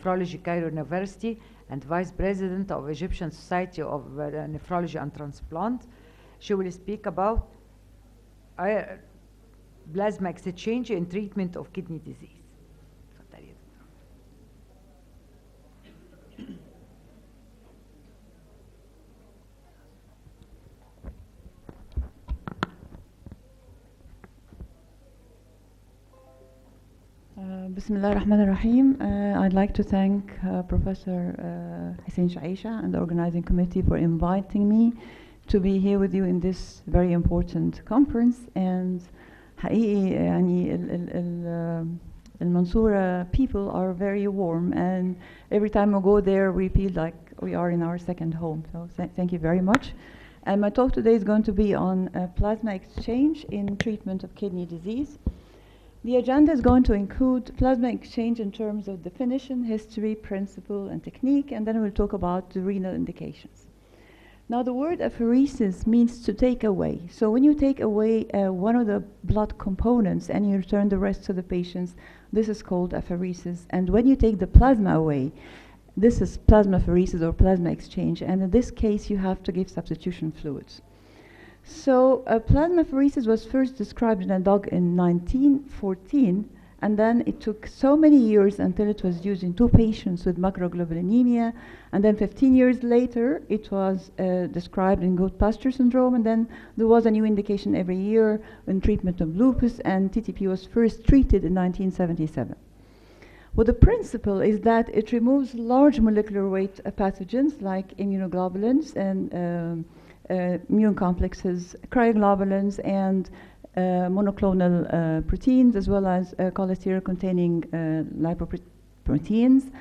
Nephrology, Cairo University, and Vice President of Egyptian Society of Nephrology and Transplant. She will speak about plasma exchange in treatment of kidney disease. Bismillah ar-Rahman ar-Rahim. I'd like to thank Professor Hussein Shaisha and the organizing committee for inviting me to be here with you in this very important conference. And حقيقي يعني المنصورة people are very warm, and every time we go there we feel like we are in our second home. So thank you very much. And my talk today is going to be on plasma exchange in treatment of kidney disease. The agenda is going to include plasma exchange in terms of definition, history, principle, and technique, and then we'll talk about the renal indications. Now, the word apheresis means to take away. So when you take away one of the blood components and you return the rest to the patients, this is called apheresis. And when you take the plasma away, this is plasmapheresis or plasma exchange. And in this case, you have to give substitution fluids. So plasmapheresis was first described in a dog in 1914, and then it took so many years until it was used in 2 patients with macroglobulinemia, and then 15 years later it was described in goat pasture syndrome, and then there was a new indication every year in treatment of lupus, and TTP was first treated in 1977. Well, the principle is that it removes large molecular weight pathogens like immunoglobulins and immune complexes, cryoglobulins, and monoclonal proteins, as well as cholesterol-containing lipoproteins.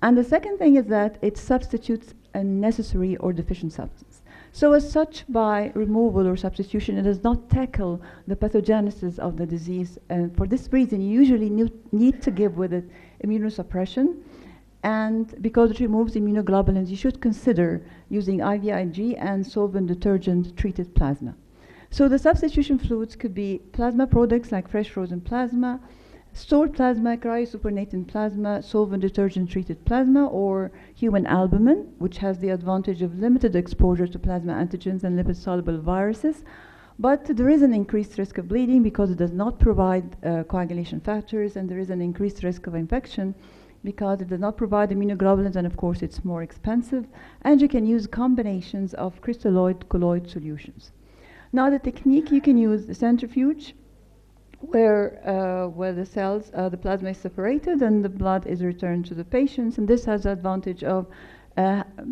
And the second thing is that it substitutes a necessary or deficient substance. So as such, by removal or substitution, it does not tackle the pathogenesis of the disease. And for this reason, you usually need to give with it immunosuppression. And because it removes immunoglobulins, you should consider using IVIG and solvent detergent treated plasma. So the substitution fluids could be plasma products like fresh frozen plasma, stored plasma, cryosupernatant plasma, solvent detergent treated plasma, or human albumin, which has the advantage of limited exposure to plasma antigens and lipid-soluble viruses. But there is an increased risk of bleeding because it does not provide coagulation factors, and there is an increased risk of infection because it does not provide immunoglobulins, and of course it's more expensive, and you can use combinations of crystalloid colloid solutions. Now the technique, you can use the centrifuge where the cells, the plasma is separated and the blood is returned to the patients, and this has the advantage of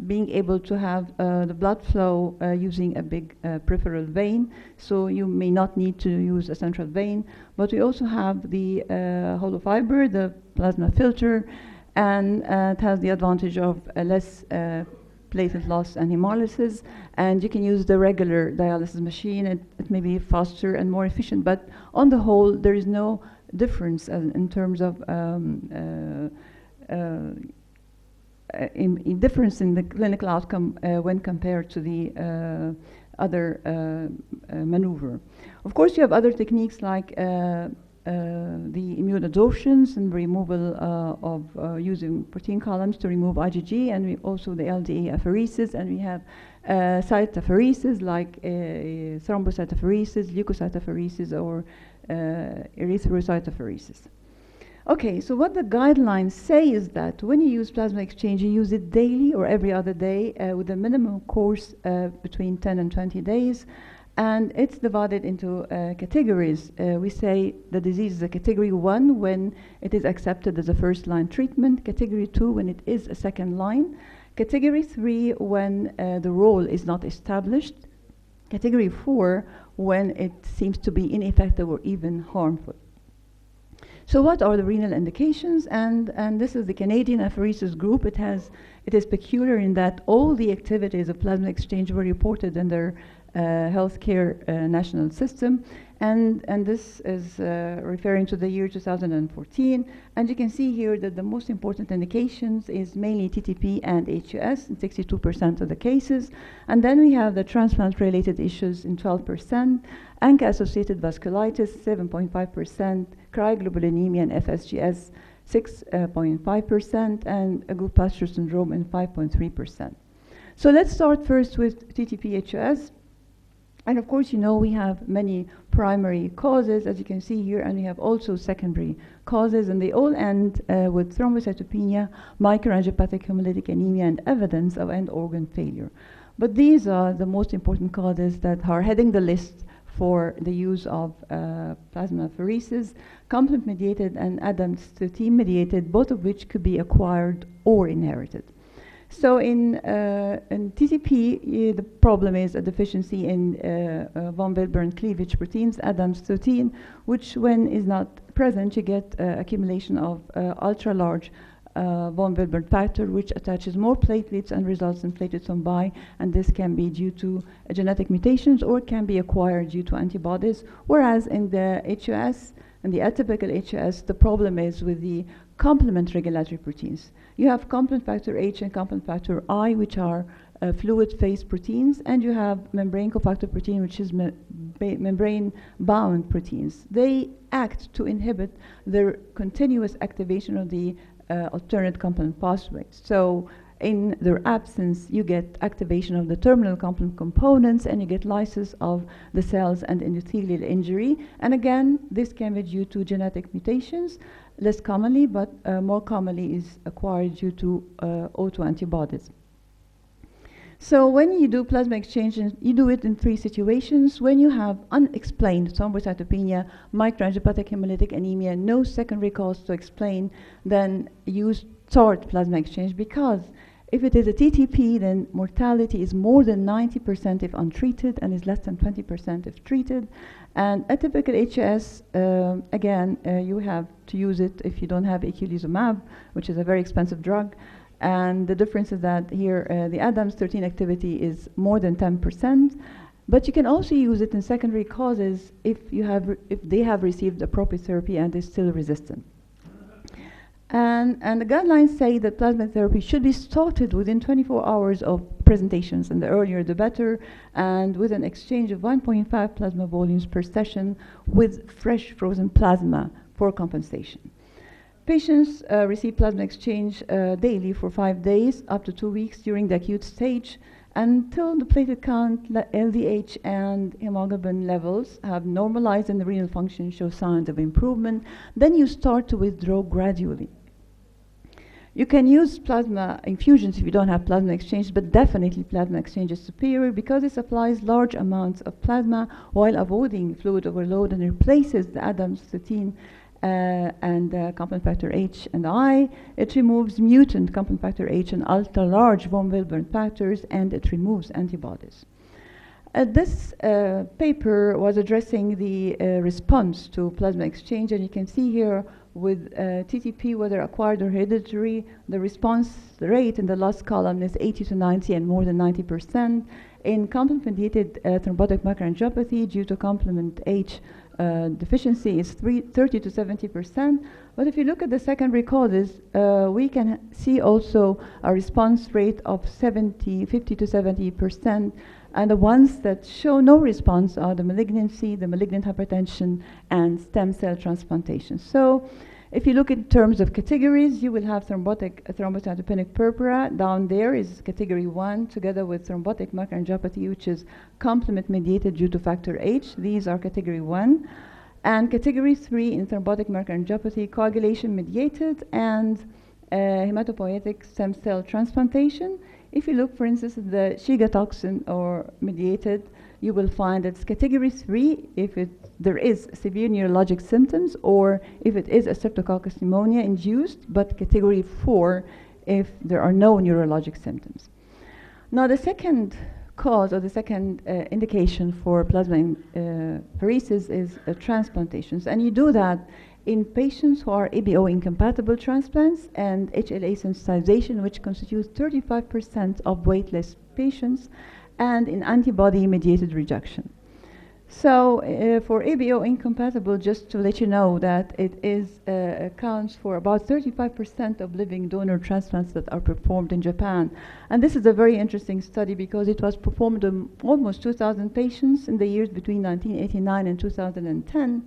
being able to have the blood flow using a big peripheral vein, so you may not need to use a central vein. But we also have the hollow fiber, the plasma filter, and it has the advantage of less platelet loss and hemolysis, and you can use the regular dialysis machine. It may be faster and more efficient, but on the whole there is no difference in terms of difference in the clinical outcome when compared to the other maneuver. Of course, you have other techniques like the immune adsorptions and removal of using protein columns to remove IgG, and we also the LDA apheresis, and we have cytopheresis like thrombocytopheresis, leukocytopheresis, or erythrocytopheresis. Okay, so what the guidelines say is that when you use plasma exchange, you use it daily or every other day with a minimum course between 10 and 20 days. And it's divided into categories. We say the disease is a category 1 when it is accepted as a first-line treatment, category 2 when it is a second line, category 3 when the role is not established, category 4 when it seems to be ineffective or even harmful. So what are the renal indications? And this is the Canadian apheresis group. It is peculiar in that all the activities of plasma exchange were reported in their healthcare national system, and this is referring to the year 2014. And you can see here that the most important indications is mainly TTP and HUS in 62% of the cases, and then we have the transplant-related issues in 12%, ANCA-associated vasculitis 7.5%, cryoglobulinemia and FSGS 6.5%, and a Gould-Pasteur syndrome in 5.3%. So let's start first with TTP-HOS. And of course, you know, we have many primary causes, as you can see here, and we have also secondary causes, and they all end with thrombocytopenia, microangiopathic hemolytic anemia, and evidence of end organ failure. But these are the most important causes that are heading the list for the use of plasmapheresis, complement-mediated and ADAMTS13-mediated, both of which could be acquired or inherited. So in TTP, the problem is a deficiency in von Willebrand cleavage proteins, ADAMTS13, which when is not present, you get accumulation of ultra-large von Willebrand factor, which attaches more platelets and results in platelet thrombi, and this can be due to genetic mutations or can be acquired due to antibodies, whereas in the HOS, in the atypical HOS, the problem is with the complement regulatory proteins. You have complement factor H and complement factor I, which are fluid phase proteins, and you have membrane cofactor protein, which is membrane bound proteins. They act to inhibit the continuous activation of the alternate complement pathways. So in their absence, you get activation of the terminal complement components, and you get lysis of the cells and endothelial injury. And again, this can be due to genetic mutations, less commonly, but more commonly is acquired due to autoantibodies. So when you do plasma exchange, you do it in 3 situations. When you have unexplained thrombocytopenia, microangiopathic hemolytic anemia, no secondary cause to explain, then you start plasma exchange, because if it is a TTP, then mortality is more than 90% if untreated and is less than 20% if treated. And atypical HOS, again, you have to use it if you don't have eculizumab, which is a very expensive drug. And the difference is that here the ADAMTS13 activity is more than 10%, but you can also use it in secondary causes if they have received appropriate therapy and is still resistant. And the guidelines say that plasma therapy should be started within 24 hours of presentations, and the earlier the better, and with an exchange of 1.5 plasma volumes per session with fresh frozen plasma for compensation. Patients receive plasma exchange daily for 5 days, up to 2 weeks during the acute stage, until the platelet count, LDH, and hemoglobin levels have normalized and the renal function shows signs of improvement. Then you start to withdraw gradually. You can use plasma infusions if you don't have plasma exchange, but definitely plasma exchange is superior because it supplies large amounts of plasma while avoiding fluid overload and replaces the ADAMTS13 and complement factor H and I. It removes mutant complement factor H and ultra-large von Willebrand factors, and it removes antibodies. This paper was addressing the response to plasma exchange, and you can see here with TTP, whether acquired or hereditary, the response rate in the last column is 80 to 90 and more than 90%. In complement-mediated thrombotic microangiopathy due to complement H deficiency is 30 to 70%. But if you look at the secondary causes, we can see also a response rate of 50 to 70%. And the ones that show no response are the malignancy, the malignant hypertension, and stem cell transplantation. So if you look in terms of categories, you will have thrombocytopenic purpura. Down there is category 1, together with thrombotic microangiopathy, which is complement-mediated due to factor H. These are category 1. And category 3 in thrombotic microangiopathy, coagulation-mediated and hematopoietic stem cell transplantation. If you look, for instance, at the Shiga toxin or mediated, you will find it's category 3 if there is severe neurologic symptoms or if it is a streptococcus pneumonia induced, but category 4 if there are no neurologic symptoms. Now, the second cause or the second indication for plasma pheresis is transplantations, and you do that in patients who are ABO incompatible transplants and HLA sensitization, which constitutes 35% of waitlist patients, and in antibody-mediated rejection. So for ABO incompatible, just to let you know that it is accounts for about 35% of living donor transplants that are performed in Japan. And this is a very interesting study because it was performed on almost 2,000 patients in the years between 1989 and 2010.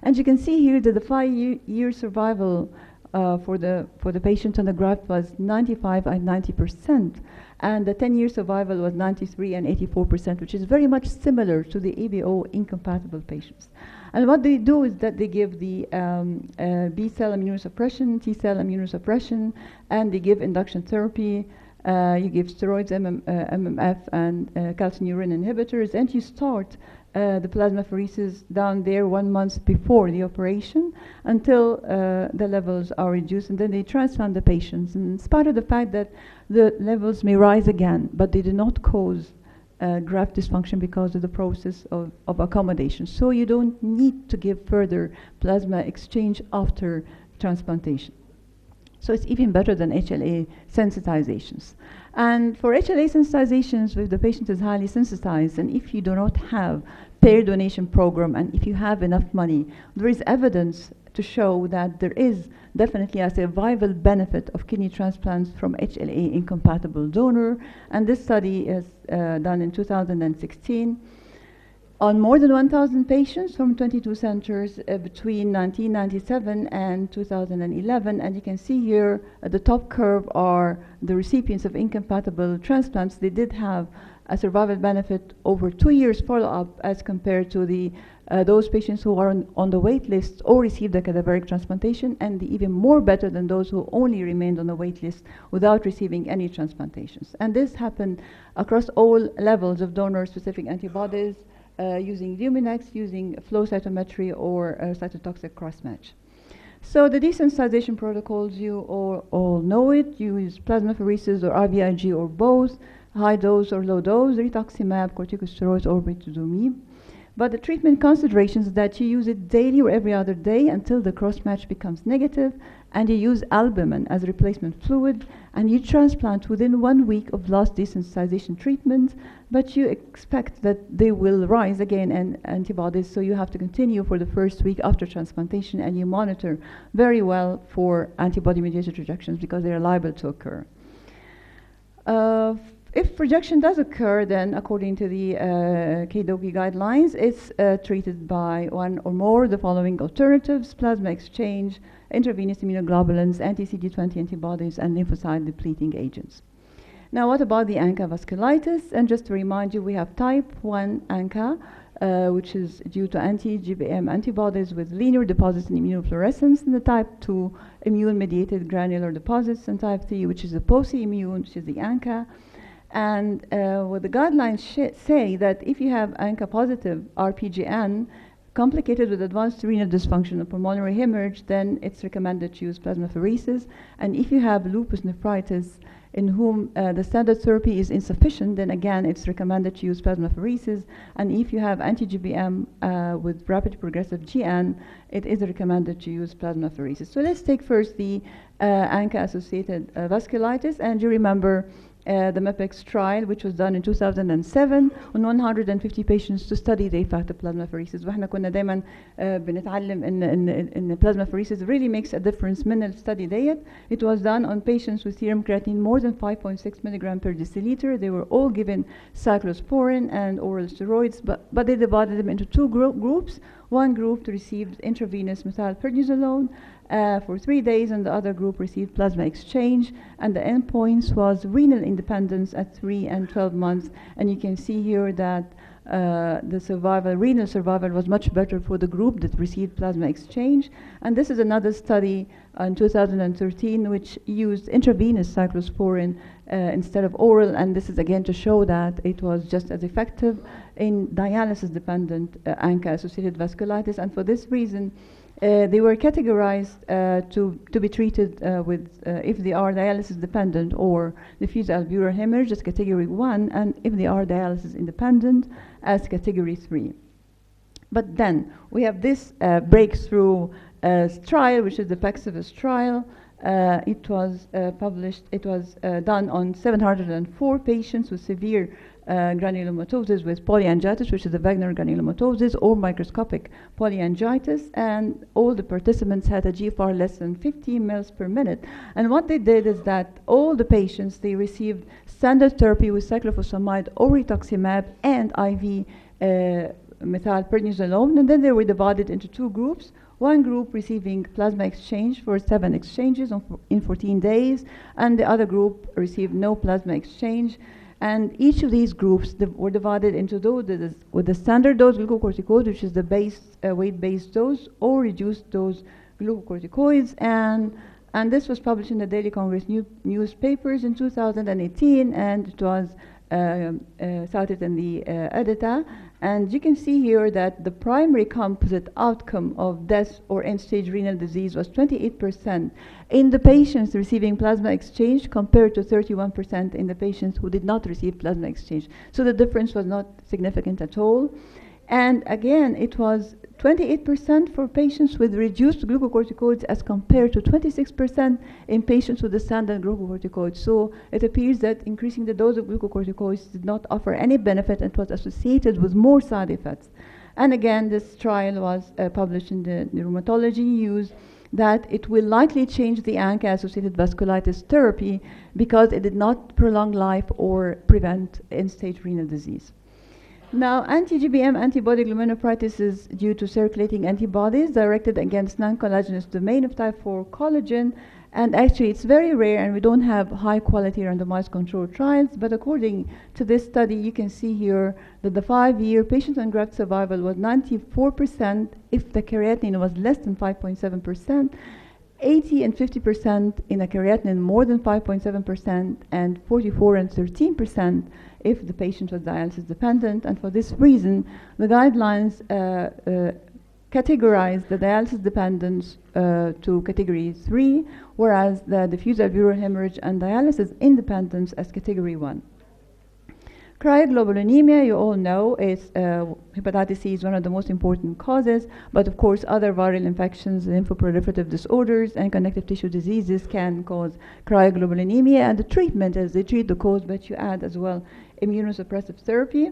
And you can see here that the 5-year survival for the patient on the graft was 95 and 90%, and the 10-year survival was 93 and 84%, which is very much similar to the EBO incompatible patients. And what they do is that they give the B-cell immunosuppression, T-cell immunosuppression, and they give induction therapy. You give steroids, MMF, and calcineurin inhibitors, and you start the plasmapheresis down there 1 month before the operation until the levels are reduced, and then they transplant the patients. And in spite of the fact that the levels may rise again, but they do not cause graft dysfunction because of the process of accommodation. So you don't need to give further plasma exchange after transplantation. So it's even better than HLA sensitizations. And for HLA sensitizations, if the patient is highly sensitized, and if you do not have pair donation program, and if you have enough money, there is evidence to show that there is definitely a survival benefit of kidney transplants from HLA incompatible donor. And this study is done in 2016 on more than 1,000 patients from 22 centers between 1997 and 2011. And you can see here at the top curve are the recipients of incompatible transplants. They did have a survival benefit over 2 years follow-up as compared to the those patients who are on the wait list or received a cadaveric transplantation, and even more better than those who only remained on the wait list without receiving any transplantations. And this happened across all levels of donor-specific antibodies, using Luminex, using flow cytometry, or cytotoxic cross-match. So the desensitization protocols, you all know it. You use plasmapheresis or IVIG or both, high dose or low dose, rituximab, corticosteroids, or bertuzumab. But the treatment considerations is that you use it daily or every other day until the cross-match becomes negative, and you use albumin as replacement fluid, and you transplant within 1 week of last desensitization treatment, but you expect that they will rise again in antibodies, so you have to continue for the first week after transplantation, and you monitor very well for antibody-mediated rejections because they are liable to occur. If rejection does occur, then according to the KDOQI guidelines, it's treated by one or more of the following alternatives: plasma exchange, intravenous immunoglobulins, anti-CD20 antibodies, and lymphocyte-depleting agents. Now, what about the ANCA vasculitis? And just to remind you, we have type 1 ANCA, which is due to anti-GBM antibodies with linear deposits in immunofluorescence, and the type 2 immune-mediated granular deposits, and type 3, which is the post-immune, which is the ANCA. And what the guidelines say that if you have ANCA positive RPGN complicated with advanced renal dysfunction or pulmonary hemorrhage, then it's recommended to use plasmapheresis. And if you have lupus nephritis in whom the standard therapy is insufficient, then again it's recommended to use plasmapheresis. And if you have anti-GBM with rapid progressive GN, it is recommended to use plasmapheresis. So let's take first the ANCA-associated vasculitis, and you remember the MEPEX trial, which was done in 2007 on 150 patients to study the effect of plasmapheresis. واحنا كنا دايما بنتعلم ان plasmapheresis really makes a difference من الstudy ديت. It was done on patients with serum creatinine more than 5.6 milligram per deciliter. They were all given cyclosporin and oral steroids, but they divided them into two groups. One group received intravenous methylprednisolone for 3 days, and the other group received plasma exchange, and the endpoints was renal independence at 3 and 12 months. And you can see here that the renal survival was much better for the group that received plasma exchange. And this is another study in 2013 which used intravenous cyclosporin instead of oral, and this is again to show that it was just as effective in dialysis-dependent ANCA-associated vasculitis. And for this reason, they were categorized to be treated with if they are dialysis dependent or diffuse alveolar hemorrhage as category 1, and if they are dialysis independent as category 3. But then we have this breakthrough trial, which is the Paxivus trial. It was done on 704 patients with severe granulomatosis with polyangiitis, which is the Wagner granulomatosis, or microscopic polyangiitis, and all the participants had a GFR less than 15 mils per minute. And what they did is that all the patients, they received standard therapy with cyclophosphamide or rituximab and IV methylprednisolone, and then they were divided into two groups. One group receiving plasma exchange for 7 exchanges in 14 days, and the other group received no plasma exchange. And each of these groups were divided into doses with the standard dose glucocorticoid, which is the weight-based dose, or reduced dose glucocorticoids. And this was published in the Daily Congress newspapers in 2018, and it was cited in the EDITA. And you can see here that the primary composite outcome of death or end-stage renal disease was 28% in the patients receiving plasma exchange compared to 31% in the patients who did not receive plasma exchange. So the difference was not significant at all. And again, it was 28% for patients with reduced glucocorticoids as compared to 26% in patients with the standard glucocorticoids. So it appears that increasing the dose of glucocorticoids did not offer any benefit and was associated with more side effects. And again, this trial was published in the Rheumatology News, that it will likely change the ANCA-associated vasculitis therapy because it did not prolong life or prevent end-stage renal disease. Now, anti-GBM antibody glomerulonephritis is due to circulating antibodies directed against non-collagenous domain of type 4 collagen. And actually, it's very rare, and we don't have high-quality randomized controlled trials. But according to this study, you can see here that the 5-year patient engraft survival was 94% if the creatinine was less than 5.7%, 80 and 50% in a creatinine more than 5.7%, and 44 and 13% if the patient was dialysis dependent. And for this reason, the guidelines categorize the dialysis dependence to category 3, whereas the diffuse alveolar hemorrhage and dialysis independence as category 1. Cryoglobulinemia, you all know, is hepatitis C is one of the most important causes, but of course other viral infections, lymphoproliferative disorders, and connective tissue diseases can cause cryoglobulinemia, and the treatment is they treat the cause, but you add as well immunosuppressive therapy.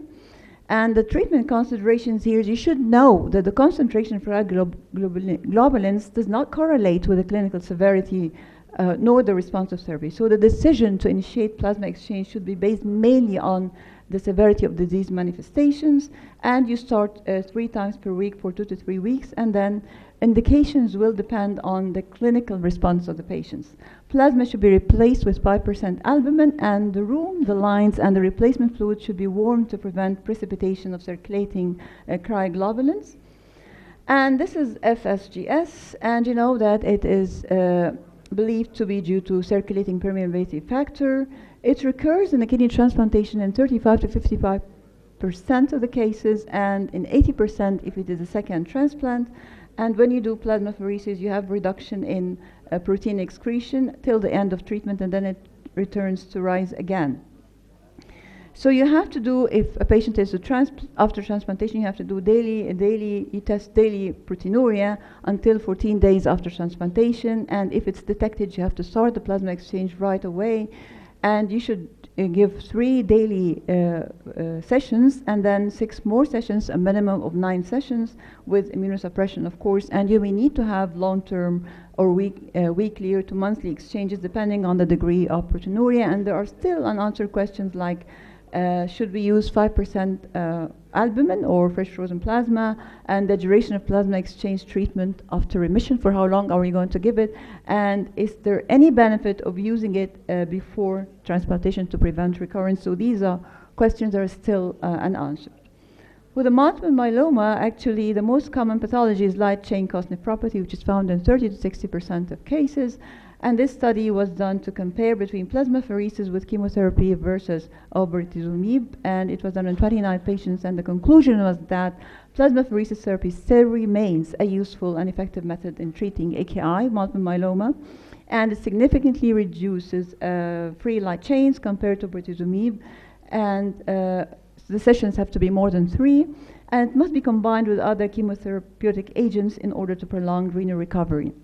And the treatment considerations here, you should know that the concentration of globulins does not correlate with the clinical severity nor the response of therapy. So the decision to initiate plasma exchange should be based mainly on the severity of disease manifestations, and you start 3 times per week for 2 to 3 weeks, and then indications will depend on the clinical response of the patients. Plasma should be replaced with 5% albumin, and the room, the lines, and the replacement fluid should be warmed to prevent precipitation of circulating cryoglobulins. And this is FSGS, and you know that it is believed to be due to circulating permeability factor. It recurs in a kidney transplantation in 35 to 55% of the cases, and in 80% if it is a second transplant. And when you do plasmapheresis, you have reduction in protein excretion till the end of treatment, and then it returns to rise again. So you have to do, if a patient is after transplantation, you have to do you test daily proteinuria until 14 days after transplantation. And if it's detected, you have to start the plasma exchange right away. And you should give 3 daily sessions, and then 6 more sessions, a minimum of 9 sessions with immunosuppression, of course. And you may need to have long-term or weekly or to monthly exchanges depending on the degree of proteinuria. And there are still unanswered questions like, should we use 5% albumin or fresh frozen plasma, and the duration of plasma exchange treatment after remission, for how long are we going to give it, and is there any benefit of using it before transplantation to prevent recurrence? So these are questions that are still unanswered. With the multiple myeloma, actually the most common pathology is light chain cause nephropathy, which is found in 30 to 60% of cases. And this study was done to compare between plasmapheresis with chemotherapy versus obinutuzumab, and it was done on 29 patients, and the conclusion was that plasmapheresis therapy still remains a useful and effective method in treating AKI, multiple myeloma, and it significantly reduces free light chains compared to obinutuzumab, and the sessions have to be more than 3, and it must be combined with other chemotherapeutic agents in order to prolong renal recovery.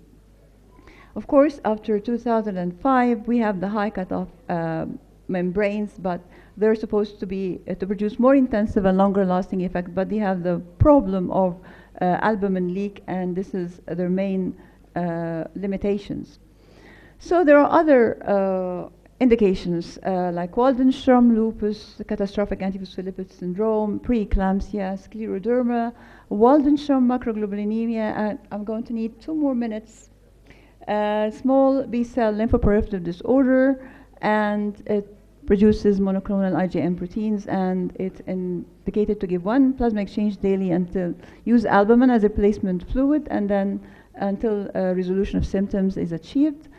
Of course, after 2005, we have the high cutoff membranes, but they're supposed to be to produce more intensive and longer lasting effect, but they have the problem of albumin leak, and this is their main limitations. So there are other indications like Waldenstrom, lupus, catastrophic antiphospholipid syndrome, preeclampsia, scleroderma, Waldenstrom macroglobulinemia, and I'm going to need 2 more minutes. Small B-cell lymphoproliferative disorder, and it produces monoclonal IgM proteins, and it's indicated to give 1 plasma exchange daily until use albumin as a replacement fluid, and then until resolution of symptoms is achieved.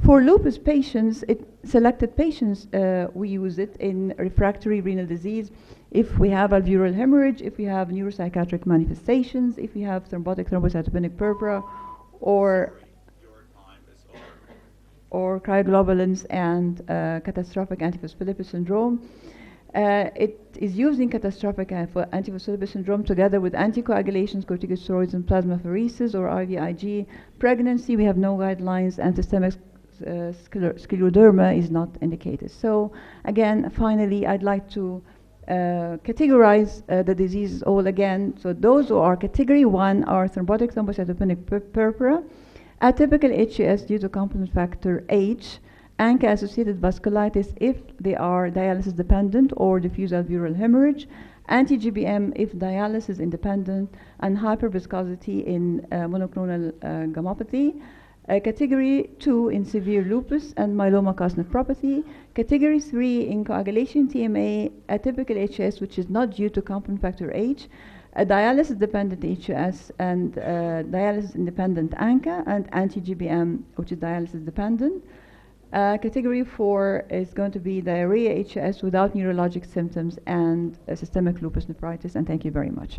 For lupus patients, selected patients, we use it in refractory renal disease if we have alveolar hemorrhage, if we have neuropsychiatric manifestations, if we have thrombotic thrombocytopenic purpura, or cryoglobulins and catastrophic antiphospholipid syndrome. It is used in catastrophic antiphospholipid syndrome together with anticoagulations, corticosteroids, and plasmapheresis or IVIG. Pregnancy, we have no guidelines, and systemic scleroderma is not indicated. So again, finally, I'd like to categorize the diseases all again. So those who are category 1 are thrombotic thrombocytopenic purpura, atypical HUS due to complement factor H, ANCA-associated vasculitis if they are dialysis dependent or diffuse alveolar hemorrhage, anti-GBM if dialysis independent, and hyperviscosity in monoclonal gammopathy. Category 2 in severe lupus and myeloma-cause nephropathy. Category 3 in coagulation TMA, atypical HUS which is not due to complement factor H, a dialysis-dependent HUS, and dialysis-independent ANCA, and anti-GBM, which is dialysis-dependent. Category 4 is going to be diarrhea HUS without neurologic symptoms and systemic lupus nephritis, and thank you very much.